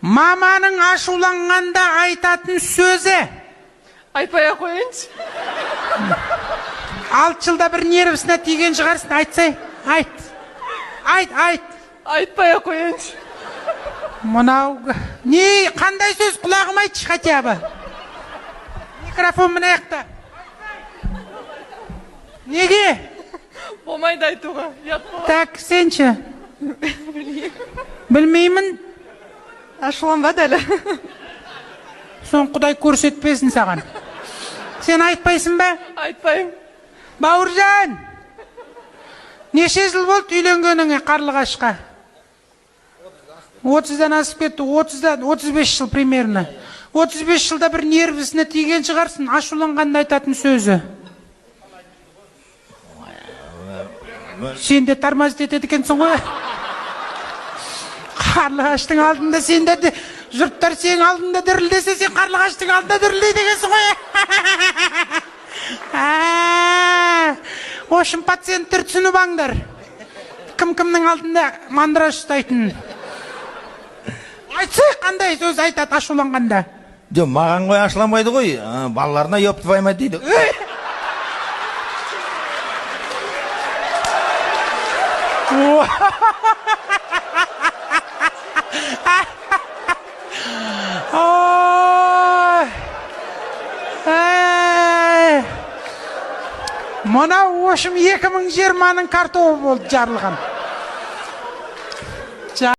Маманың ашуланғанда айтатын сөзі. Айтпай ақ қойыңыз. 6 жылда бір нервісіне тиген шығарсың, айтсай. Айт. Айтпай ақ қойыңыз. Мынау, не, қандай сөз құлағым айтшы хотя бы. Микрофон мына жақта. Неге? Болмайды айтуға. Так, сенші. Білмеймін. Ашуланбады әлі. Сон Құдай көрсетпесін саған. Сен айтпайсың ба? Айтпайым. Бауыржан! Неше жыл болды үйленгеніңе Қарлығашқа? 30-дан асып кетті, 35 жыл примерно. 35 жылда бір нервісіне тиген шығарсың, ашуланғанда айтатын сөзі. Сен де тормозит етеді екенсің ғой. Қарлығаштың алдында сендер де, жұрттар сен алдында дірілдесе, сен Қарлығаштың алдында дірілдейді екенсің ғой. Ошын пациенттер түсініп аңдар. Кім-кімнің алдында мандыраш ұстайтын. Айтсай, қандай сөз айтады ашуланғанда? Жоқ, маған ғой ашыламайды ғой, балаларына ёптывайма дейді. Мұна ошым 2020-ның картобы болды жарылған.